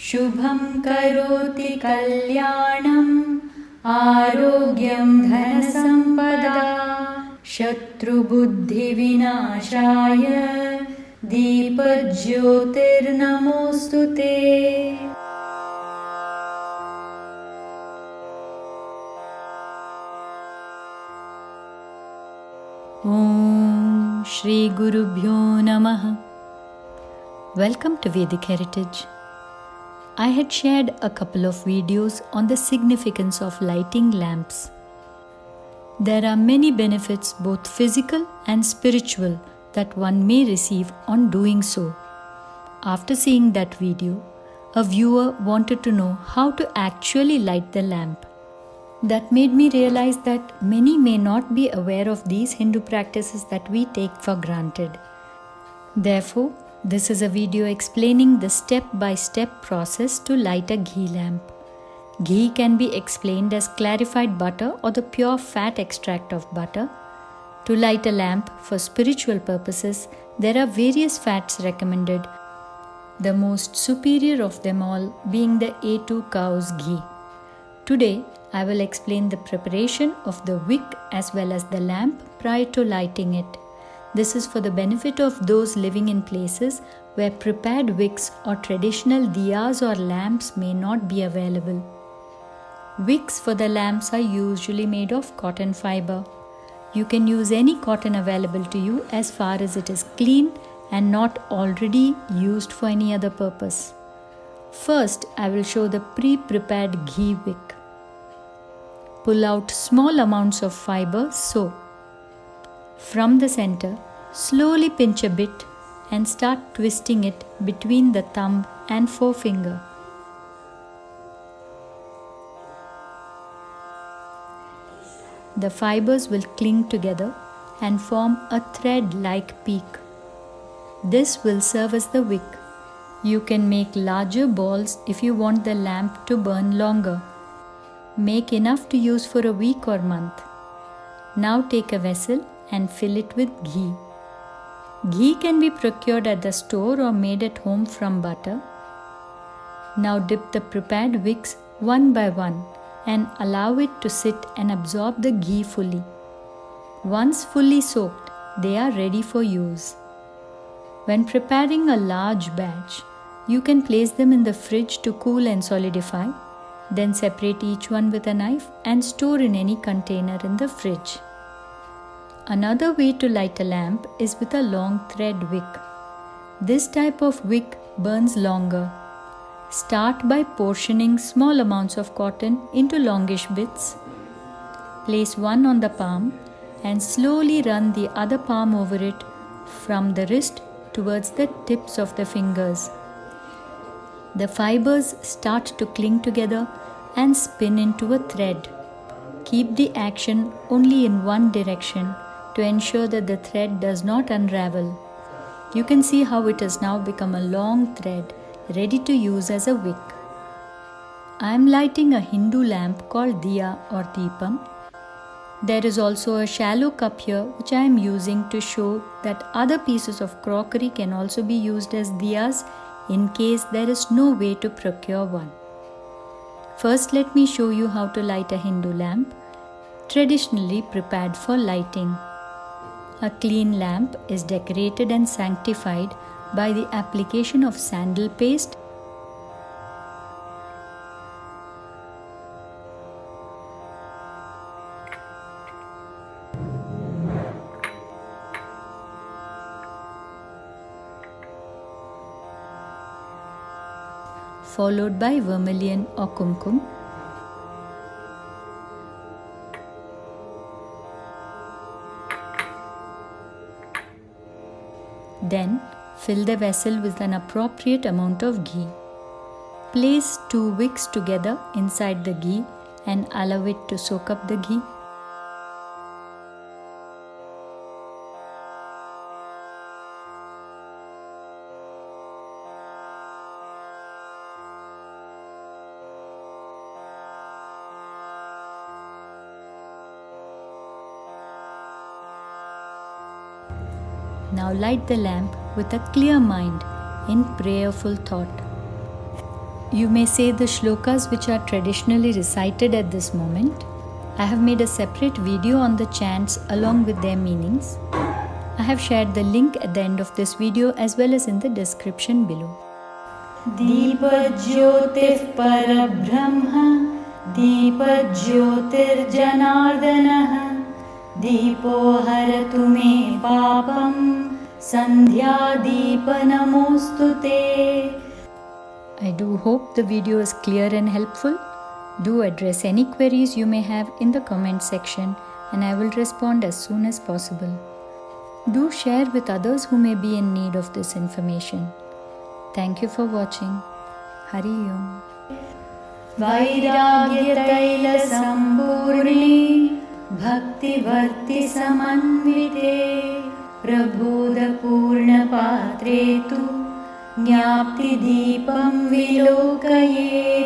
शुभं करोति कल्याणम् आरोग्यं धनसम्पदा शत्रुबुद्धिविनाशाय दीपज्योतिर्नमोऽस्तु ते। Om Shri Gurubhyo Namaha. Welcome to Vedic Heritage. I had shared a couple of videos on the significance of lighting lamps. There are many benefits, both physical and spiritual, that one may receive on doing so. After seeing that video, a viewer wanted to know how to actually light the lamp. That made me realize that many may not be aware of these Hindu practices that we take for granted. Therefore, this is a video explaining the step-by-step process to light a ghee lamp. Ghee can be explained as clarified butter or the pure fat extract of butter. To light a lamp for spiritual purposes, there are various fats recommended, the most superior of them all being the A2 cow's ghee. Today, I will explain the preparation of the wick as well as the lamp prior to lighting it. This is for the benefit of those living in places where prepared wicks or traditional diyas or lamps may not be available. Wicks for the lamps are usually made of cotton fiber. You can use any cotton available to you as far as it is clean and not already used for any other purpose. First, I will show the pre-prepared ghee wick. Pull out small amounts of fiber so. From the center, slowly pinch a bit and start twisting it between the thumb and forefinger. The fibers will cling together and form a thread-like peak. This will serve as the wick. You can make larger balls if you want the lamp to burn longer. Make enough to use for a week or month. Now take a vessel and fill it with ghee. Ghee can be procured at the store or made at home from butter. Now dip the prepared wicks one by one and allow it to sit and absorb the ghee fully. Once fully soaked, they are ready for use. When preparing a large batch, you can place them in the fridge to cool and solidify. Then separate each one with a knife and store in any container in the fridge. Another way to light a lamp is with a long thread wick. This type of wick burns longer. Start by portioning small amounts of cotton into longish bits. Place one on the palm and slowly run the other palm over it from the wrist towards the tips of the fingers. The fibers start to cling together and spin into a thread. Keep the action only in one direction to ensure that the thread does not unravel. You can see how it has now become a long thread ready to use as a wick. I am lighting a Hindu lamp called Diya or Deepam. There is also a shallow cup here which I am using to show that other pieces of crockery can also be used as diyas in case there is no way to procure one. First, let me show you how to light a Hindu lamp, traditionally prepared for lighting. A clean lamp is decorated and sanctified by the application of sandal paste, followed by vermilion or kumkum. Then fill the vessel with an appropriate amount of ghee. Place 2 wicks together inside the ghee and allow it to soak up the ghee. Now light the lamp with a clear mind in prayerful thought. You may say the shlokas which are traditionally recited at this moment. I have made a separate video on the chants along with their meanings. I have shared the link at the end of this video as well as in the description below. DeepaJyoti Parabrahma DeepaJyotir Janardanah Deepo Haratu Me Papam Sandhya Deepa Namostute. I do hope the video is clear and helpful. Do address any queries you may have in the comment section and I will respond as soon as possible. Do share with others who may be in need of this information. Thank you for watching. Hari Om. Vairagya Taila Sampurni Bhakti Varti Samanvite Prabodha Purna Patretu Jnapti Deepam Vilokaye.